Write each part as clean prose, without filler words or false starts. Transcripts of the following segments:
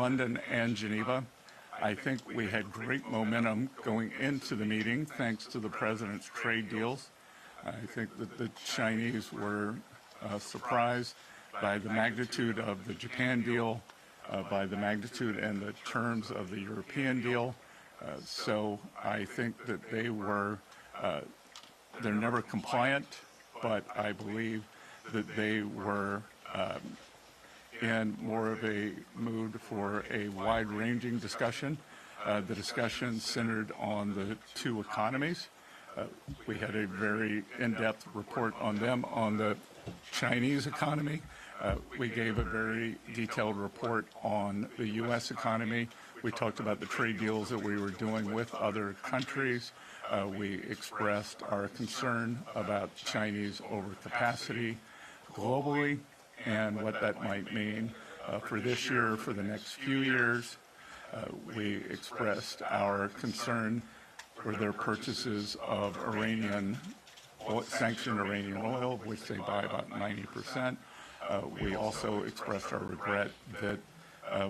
London and Geneva. I think we had great momentum going into the meeting thanks to the President's trade deals. I think that the Chinese were surprised by the magnitude of the Japan deal, by the magnitude and the terms of the European deal. So I think that they were, they're never compliant, but I believe that they were in more of a mood for a wide-ranging discussion. The discussion centered on the two economies. We had a very in-depth report on them on the Chinese economy. We gave a very detailed report on the U.S. economy. We talked about the trade deals that we were doing with other countries. We expressed our concern about Chinese overcapacity globally and what that might mean for this year, for the next few years. We expressed our concern for their purchases of sanctioned Iranian oil, of which they buy about 90%. We also expressed our regret that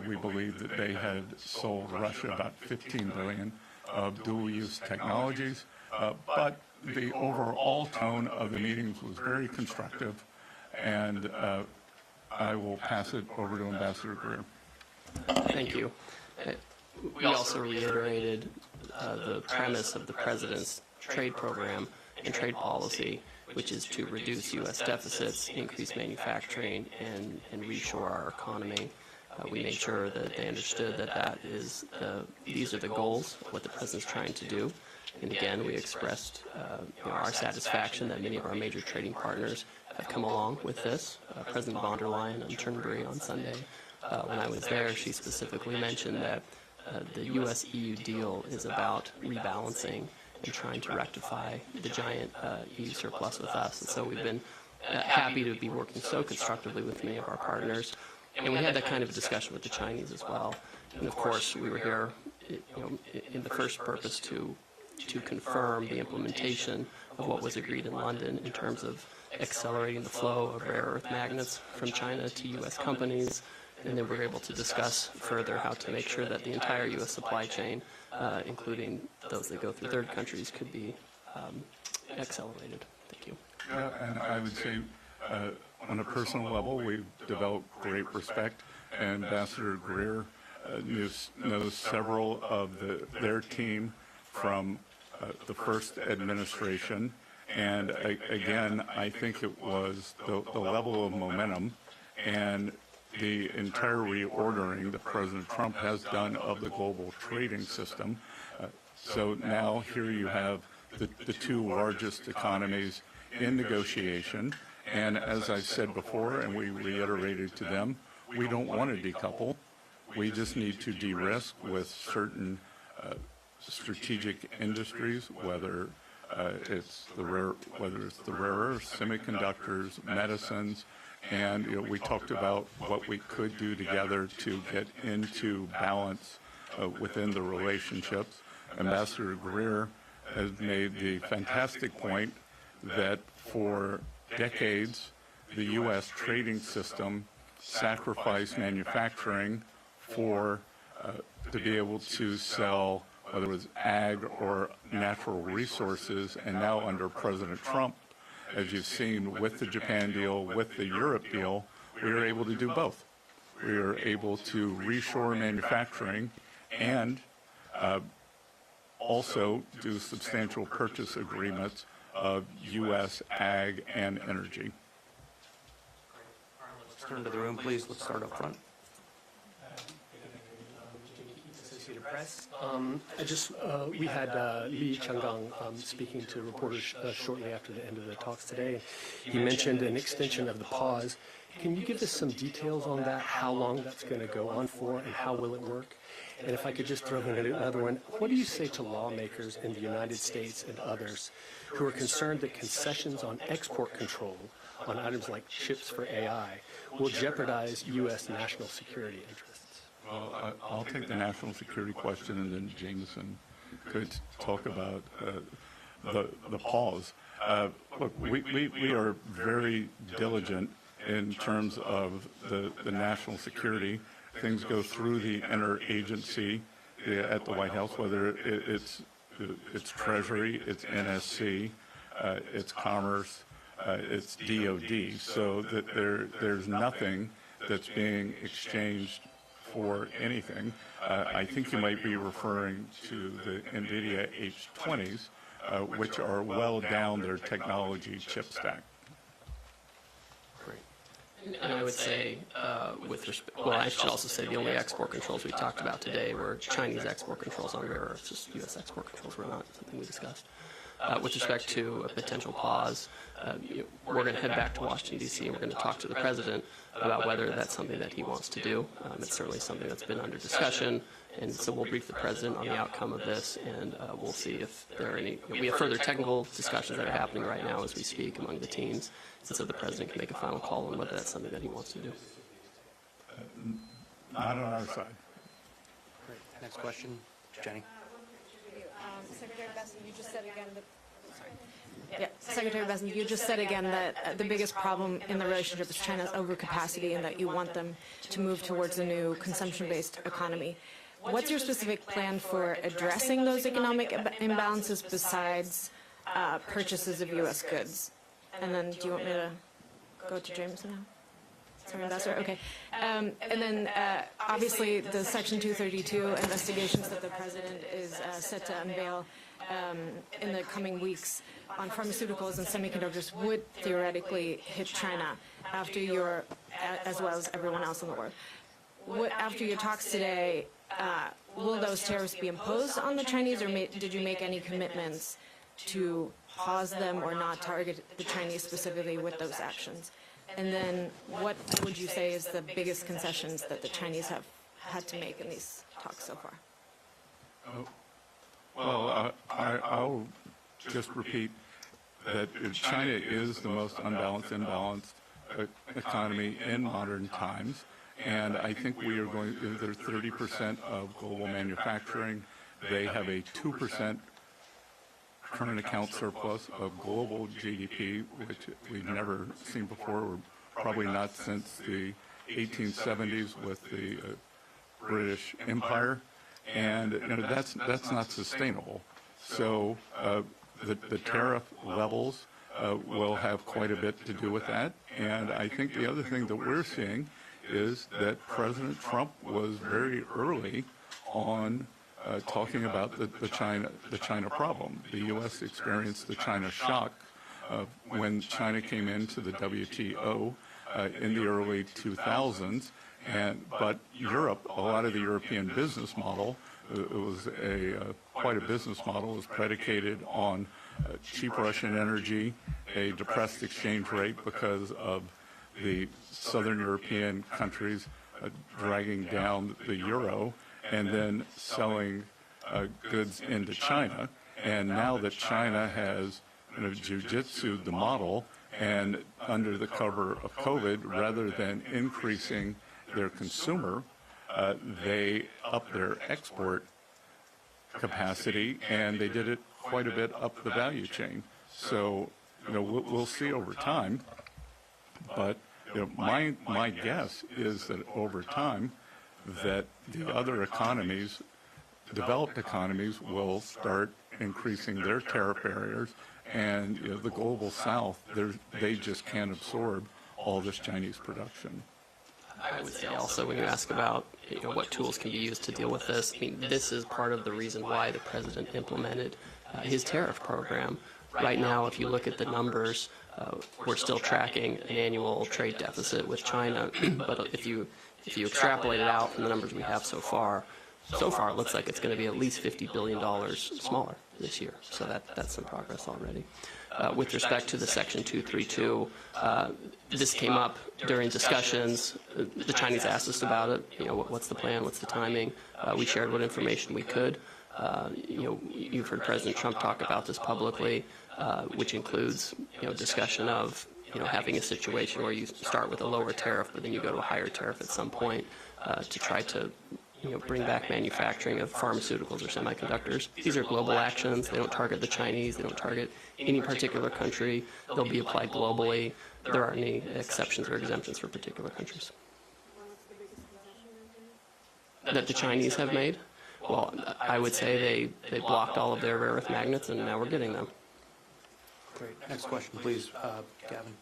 we believe that they had sold Russia about $15 billion of dual-use technologies. But the overall tone of the meetings was very constructive, and I will pass it over to Ambassador Greer. Thank you. We also reiterated the premise of the President's trade program and trade policy, which is to reduce U.S. deficits, increase manufacturing, and reshore our economy. We made sure that they understood that these are the goals of what the President's trying to do. And again, we expressed our satisfaction that many of our major trading partners have come along with this. President von der Leyen on Turnberry on Sunday, when I was there, she specifically mentioned that the U.S.-EU deal is about rebalancing and trying to rectify the giant EU surplus with us. And so we've been happy to be working so constructively with many of our partners. And we had that kind of a discussion with the Chinese as well. And of course, we were here in the first purpose to confirm the implementation of what was agreed in London in terms of accelerating the flow of rare earth magnets from China to U.S. companies. And then we were able to discuss further how to make sure that the entire U.S. supply chain, including those that go through third countries, could be accelerated. Thank you. Yeah, and I would say on a personal level, we've developed great respect. Ambassador Greer knows several of their team from the first administration. And again, I think it was the level of momentum and the entire reordering that President Trump has done of the global trading system. So now here you have the two largest economies in negotiation. And as I said before, and we reiterated to them, we don't want to decouple. We just need to de-risk with certain strategic industries, whether it's the rare earths, semiconductors, medicines. And we talked about what we could do together to get into balance within the relationships. Ambassador Greer has made the fantastic point that for decades, the U.S. trading system sacrificed manufacturing to be able to sell, whether it was ag or natural resources. And now under President Trump, as you've seen with the Japan deal, with the Europe deal, we are able to do both. We are able to reshore manufacturing and also do substantial purchase agreements of U.S. ag and energy. Let's turn to the room, please. Let's start up front. Press. We had Li Changgang speaking to reporters shortly after the end of the talks today. He mentioned an extension of the pause. Can you give us some details on that, how long that's going to go on for, and how will it work? And if I could just throw in another one, what do you say to lawmakers in the United States and others who are concerned that concessions on export control on items like chips for AI will jeopardize U.S. national security interests? Well, I'll take the national security question, and then Jameson could talk about the pause. Look, we are very diligent in terms of the national security. Things go through the interagency at the White House, whether it's Treasury, it's NSC, it's Commerce, it's DOD, so that there's nothing that's being exchanged for anything. I think you might be referring to the NVIDIA H20s, which are well down their technology chip stack. And I would say, well, I should also say the only export controls we talked about today were Chinese export controls on rare earths. Just U.S. export controls were not something we discussed. With respect to a potential pause, we're going to head back to Washington, D.C., and we're going to talk to the president about whether that's something that he wants to do. It's certainly something that's been under discussion, and so we'll brief the president on the outcome of this, and we'll see if there are any. We have further technical discussions that are happening right now as we speak among the teams, and so the president can make a final call on whether that's something that he wants to do. Not on our side. Great. Next question, Jenny. Secretary Bessent, you just said again that. Secretary Bessent, you just said again that the biggest problem in the relationship with China is overcapacity, and that you want them to move towards a new consumption-based economy. What's your specific plan for addressing those economic imbalances besides purchases of U.S. goods? And then, do you want me to go to Jameson now? Sorry, Ambassador. Okay. And then, obviously, the Section 232 investigations that the president is set to unveil in the coming weeks on pharmaceuticals and semiconductors would theoretically hit China after your, as well as everyone else in the world. After your talks today, will those tariffs be imposed on the Chinese, or did you make any commitments to pause them or not target the Chinese specifically with those actions? And then what would you say is the biggest concessions that the Chinese have had to make in these talks so far? Well, I'll just repeat that China is the most imbalanced economy in modern times, and I think we are going, they're 30% of global manufacturing. They have a 2% current account surplus of global GDP, which we've never seen before, or probably not since the 1870s with the British Empire, and that's not sustainable. So the tariff levels will have quite a bit to do with that, and I think the other thing that we're seeing is that President Trump was very early on talking about the China problem. The U.S. experienced the China shock when China came into the WTO in the early 2000s, but Europe, a lot of the European business model, it was quite a business model, was predicated on cheap Russian energy, a depressed exchange rate because of the southern European countries dragging down the euro, and then selling goods into China. And now that China has jujitsu'd the model, and under the cover of COVID, rather than increasing their consumer, they upped their export capacity, and they did it quite a bit up the value chain. So, we'll see over time, but my guess is that over time, that the other economies, developed economies, will start increasing their tariff barriers, and the global South, they just can't absorb all this Chinese production. I would say also, when you ask about what tools can be used to deal with this, I mean, this is part of the reason why the president implemented his tariff program. Right now, if you look at the numbers, we're still tracking an annual trade deficit with China, but if you extrapolate it out from the numbers we have so far it looks like it's going to be at least $50 billion smaller this year. So that's some progress already. With respect to the Section 232, this came up during discussions. The Chinese asked us about it. What's the plan? What's the timing? We shared what information we could. You've heard President Trump talk about this publicly, which includes discussion of having a situation where you start with a lower tariff, but then you go to a higher tariff at some point to try to bring back manufacturing of pharmaceuticals or semiconductors. These are global actions. They don't target the Chinese. They don't target any particular country. They'll be applied globally. There aren't any exceptions or exemptions for particular countries. That the Chinese have made? Well, I would say they blocked all of their rare earth magnets, and now we're getting them. Great. Next question, please, Gavin.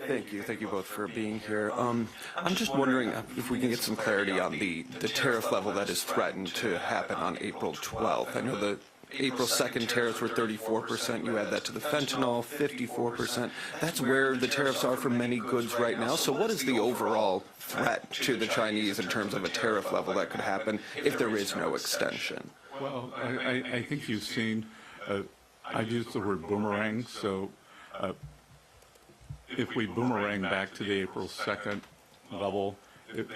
Thank you both for being here. I'm just wondering if we can get some clarity on the tariff level that is threatened to happen on April 12th. I know the April 2nd tariffs were 34%. You add that to the fentanyl, 54%. That's where the tariffs are for many goods right now. So what is the overall threat to the Chinese in terms of a tariff level that could happen if there is no extension? Well, I think you've seen, I've used the word boomerang, so if we boomerang back to the April 2nd level,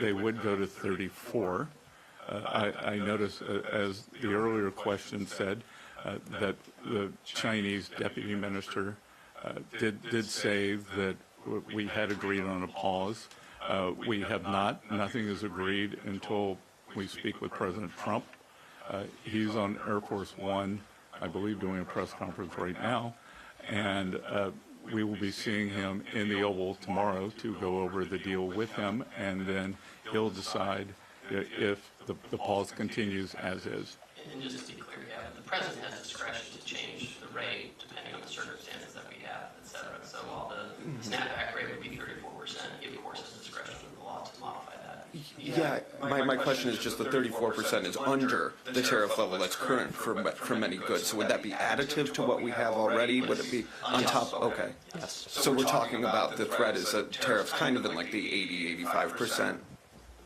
they would go to 34. I noticed, as the earlier question said, that the Chinese deputy minister did say that we had agreed on a pause. We have not. Nothing is agreed until we speak with President Trump. He's on Air Force One, I believe, doing a press conference right now, and we will be seeing him in the Oval tomorrow to go over the deal with him, and then he'll decide if the pause continues as is. And just to be clear, the president has discretion to change the rate depending on the circumstances that we have, et cetera. So while the snapback rate would be 34%, he of course has discretion in the law to modify that. Yeah, my question is just the 34% is under the tariff level that's current for many goods. So would that be additive to what we have already? Would it be on top? Okay. Yes. So we're talking about the threat is that tariffs kind of in like the 80-85%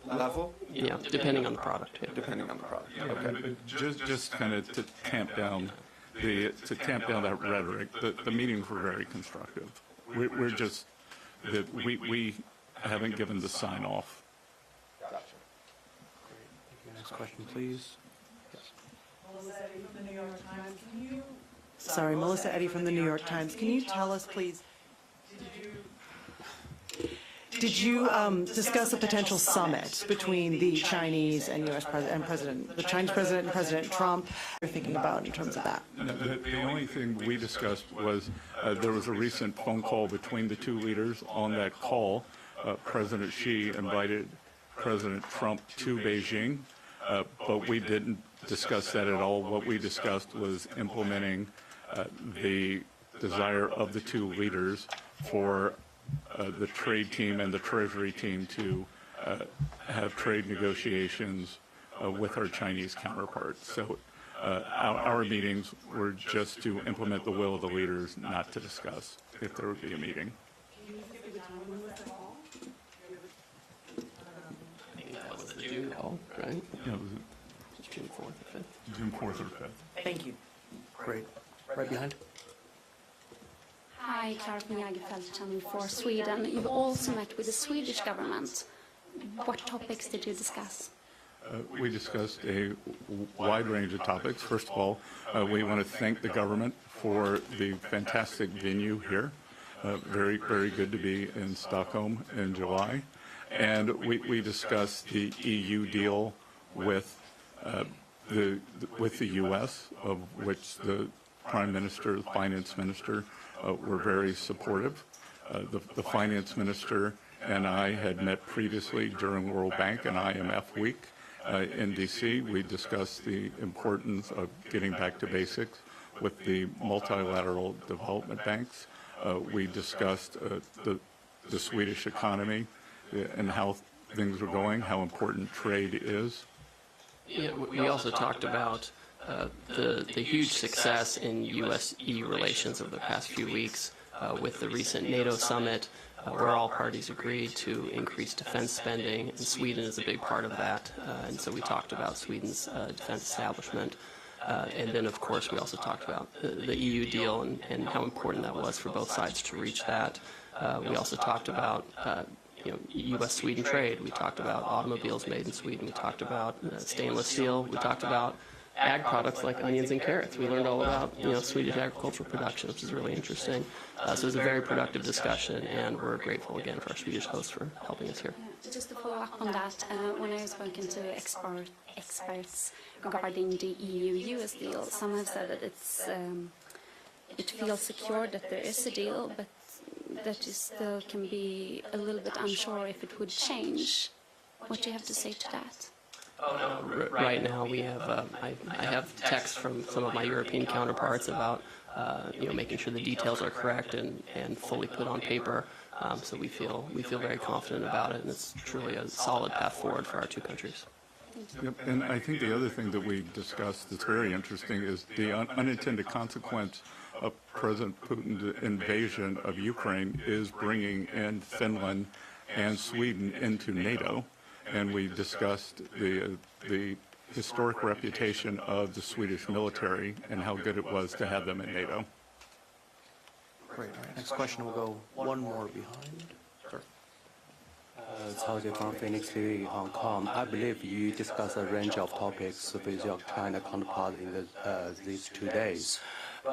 level? Yeah, depending on the product. Yeah. Depending on the product. Okay. Just kind of to tamp down that rhetoric. The meetings were very constructive. We're just that we haven't given the sign off. Gotcha. Great. Thank you. Next question, please. Yes. Melissa Eddy from the New York Times. Sorry, Melissa Eddy from the New York Times. Can you tell us, please, did you discuss a potential summit between the Chinese and U.S. President, the Chinese President and President Trump? What you're thinking about in terms of that? No, the only thing we discussed was there was a recent phone call between the two leaders. On that call, President Xi invited President Trump to Beijing, but we didn't discuss that at all. What we discussed was implementing the desire of the two leaders for the trade team and the Treasury team to have trade negotiations with our Chinese counterparts. So our meetings were just to implement the will of the leaders, not to discuss if there would be a meeting. I think that was the June call, right? Yeah, June 4th or 5th. June 4th or 5th. Thank you. Great. Right behind. Hi, Clara from Jägerfeld, Channel 4 Sweden. You've also met with the Swedish government. What topics did you discuss? We discussed a wide range of topics. First of all, we want to thank the government for the fantastic venue here. Very, very good to be in Stockholm in July. And we discussed the EU deal with the U.S., of which the Prime Minister, the Finance Minister, were very supportive. The Finance Minister and I had met previously during World Bank and IMF Week in D.C. We discussed the importance of getting back to basics with the multilateral development banks. We discussed the Swedish economy and how things are going, how important trade is. Yeah, we also talked about the huge success in U.S.-EU relations over the past few weeks with the recent NATO summit, where all parties agreed to increase defense spending, and Sweden is a big part of that. And so we talked about Sweden's defense establishment. And then, of course, we also talked about the EU deal and how important that was for both sides to reach that. We also talked about U.S.-Sweden trade. We talked about automobiles made in Sweden. We talked about stainless steel. We talked about ag products like onions and carrots. We learned all about Swedish agricultural production, which is really interesting. So it was a very productive discussion, and we're grateful again for our Swedish hosts for helping us here. Just to follow up on that, when I was spoken to experts regarding the EU-US deal, some have said that it feels secure that there is a deal, but that you still can be a little bit unsure if it would change. What do you have to say to that? Right now, we have I have texts from some of my European counterparts about making sure the details are correct and fully put on paper. So we feel very confident about it, and it's truly a solid path forward for our two countries. Yep, and I think the other thing that we discussed that's very interesting is the unintended consequence of President Putin's invasion of Ukraine is bringing in Finland and Sweden into NATO, and we discussed the historic reputation of the Swedish military and how good it was to have them in NATO. Great. All right. Next question will go one more behind. Sir. Cao from Phoenix TV, Hong Kong. I believe you discussed a range of topics with your China counterpart in these 2 days.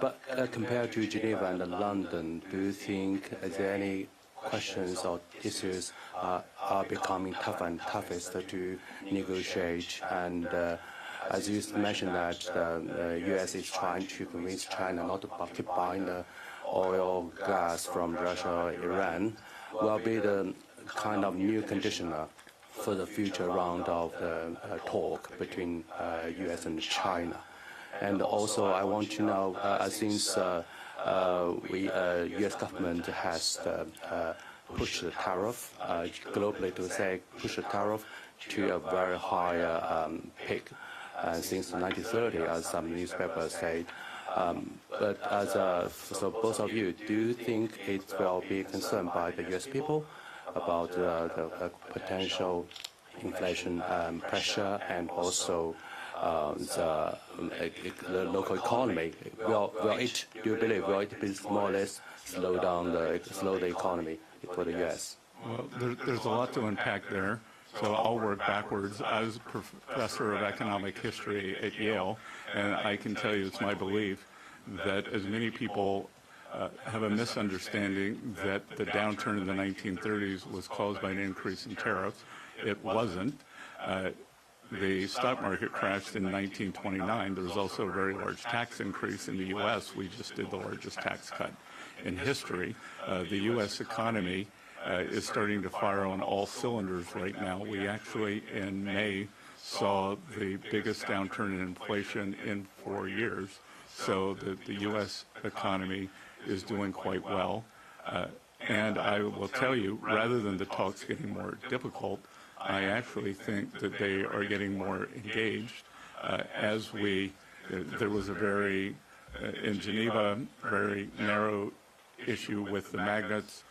But compared to Geneva and London, do you think there any questions or issues are becoming tougher and toughest to negotiate? And as you mentioned that the U.S. is trying to convince China not to keep buying the oil, gas from Russia or Iran, will be the kind of new conditioner for the future round of talk between U.S. and China. And also, I want to know, since U.S. government has pushed the tariff globally to say push the tariff to a very high peak since 1930, as some newspapers say. But so both of you, do you think it will be concerned by the U.S. people about the potential inflation pressure and also the local economy? Do you believe will it be more or less slow the economy for the U.S.? Well, there's a lot to unpack there, so I'll work backwards. I was a professor of economic history at Yale, and I can tell you it's my belief that as many people have a misunderstanding that the downturn in the 1930s was caused by an increase in tariffs. It wasn't. The stock market crashed in 1929. There was also a very large tax increase in the U.S. We just did the largest tax cut in history. The U.S. economy is starting to fire on all cylinders right now. We actually, in May, saw the biggest downturn in inflation in 4 years. So the U.S. economy is doing quite well. And I will tell you, rather than the talks getting more difficult, I actually think that they are getting more engaged there was a very, in Geneva, very narrow issue with the magnets.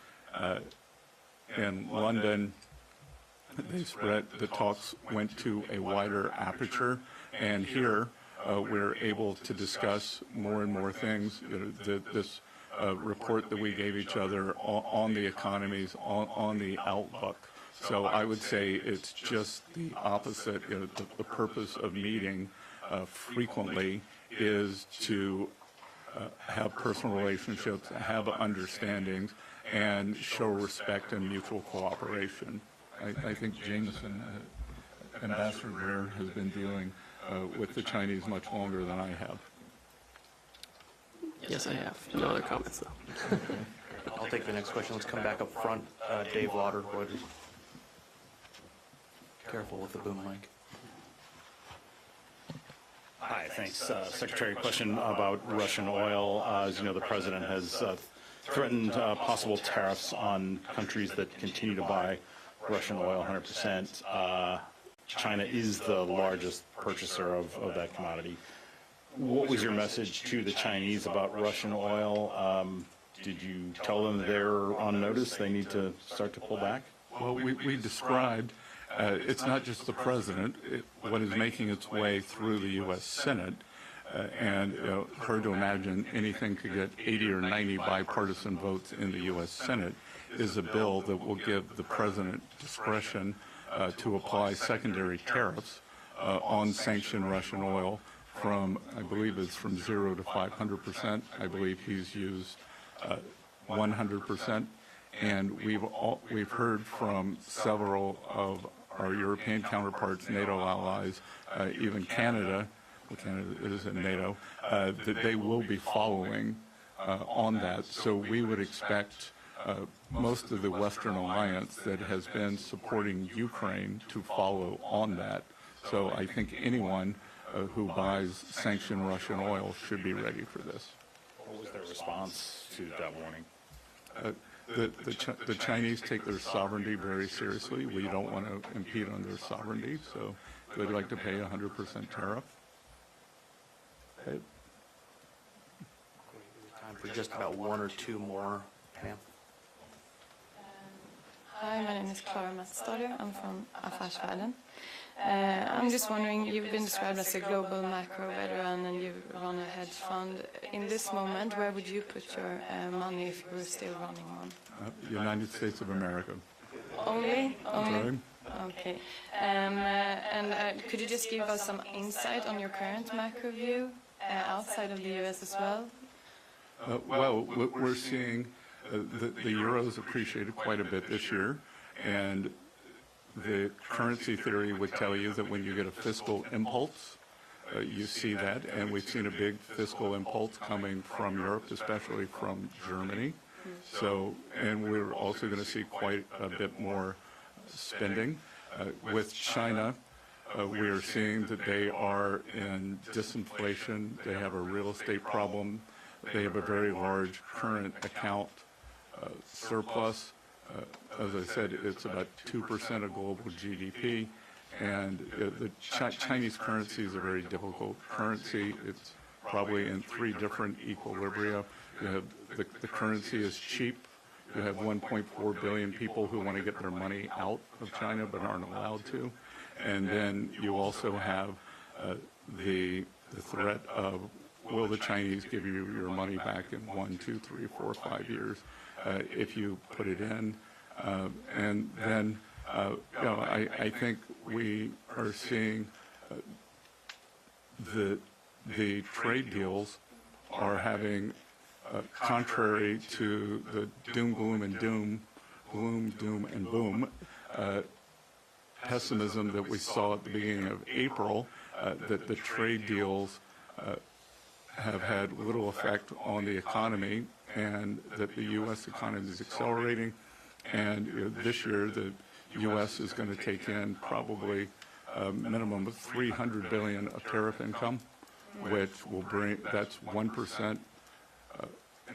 In London, the talks went to a wider aperture, and here we're able to discuss more and more things. This report that we gave each other on the economies, on the outlook. So I would say it's just the opposite. The purpose of meeting frequently is to have personal relationships, have understandings, and show respect and mutual cooperation. I think Jameson, Ambassador Greer, has been dealing with the Chinese much longer than I have. Yes, I have. No other comments, though. I'll take the next question. Let's come back up front. Dave Lauder, Reuters. Careful with the boom mic. Hi, thanks. Secretary, question about Russian oil. As you know, the president has threatened possible tariffs on countries that continue to buy Russian oil 100%. China is the largest purchaser of that commodity. What was your message to the Chinese about Russian oil? Did you tell them they're on notice, they need to start to pull back? Well, we described, it's not just the president, what is making its way through the U.S. Senate, and hard to imagine anything could get 80 or 90 bipartisan votes in the U.S. Senate, is a bill that will give the president discretion to apply secondary tariffs on sanctioned Russian oil from, I believe it's from 0 to 500%. I believe he's used 100%. And we've heard from several of our European counterparts, NATO allies, even Canada, well, Canada is in NATO, that they will be following on that. So we would expect most of the Western alliance that has been supporting Ukraine to follow on that. So I think anyone who buys sanctioned Russian oil should be ready for this. What was their response to that warning? The Chinese take their sovereignty very seriously. We don't want to impede on their sovereignty, so they'd like to pay 100% tariff. Okay. Time for just about one or two more. Pam? Hi, my name is Clara Matsdatter. I'm from Affärsvärlden. I'm just wondering, you've been described as a global macro veteran and you run a hedge fund. In this moment, where would you put your money if you were still running one? United States of America. Only? Sorry? Okay. Could you just give us some insight on your current macro view outside of the U.S. as well? Well, we're seeing the euro's appreciated quite a bit this year, and the currency theory would tell you that when you get a fiscal impulse, you see that, and we've seen a big fiscal impulse coming from Europe, especially from Germany. So, and we're also going to see quite a bit more spending. With China, we are seeing that they are in disinflation. They have a real estate problem. They have a very large current account surplus. As I said, it's about 2% of global GDP, and the Chinese currency is a very difficult currency. It's probably in 3 different equilibria. You have the currency is cheap. You have 1.4 billion people who want to get their money out of China but aren't allowed to. And then you also have the threat of, will the Chinese give you your money back in 1, 2, 3, 4, 5 years if you put it in? And then, I think we are seeing the trade deals are having, contrary to the doom, gloom, and doom, pessimism that we saw at the beginning of April, that the trade deals have had little effect on the economy, and that the U.S. economy is accelerating. And this year, the U.S. is going to take in probably a minimum of $300 billion of tariff income, which will bring, that's 1%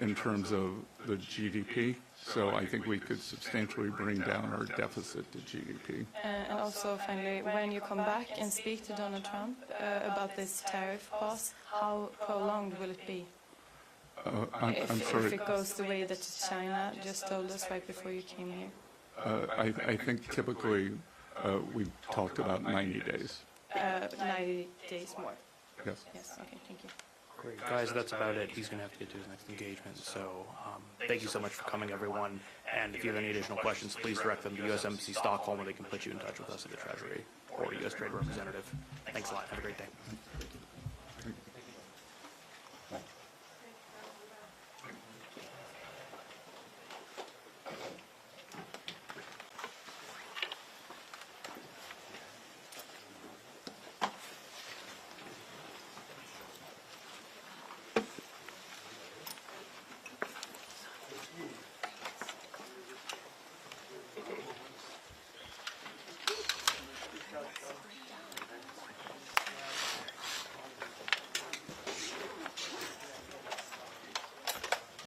in terms of the GDP. So I think we could substantially bring down our deficit to GDP. And also, finally, when you come back and speak to Donald Trump about this tariff pause, how prolonged will it be? I'm sorry. If it goes the way that China just told us right before you came here? I think typically we've talked about 90 days. 90 days more? Yes. Yes, okay, thank you. Great. Guys, that's about it. He's going to have to get to his next engagement. So thank you so much for coming, everyone. And if you have any additional questions, please direct them to U.S. Embassy Stockholm, where they can put you in touch with us at the Treasury or U.S. Trade Representative. Thanks a lot. Have a great day.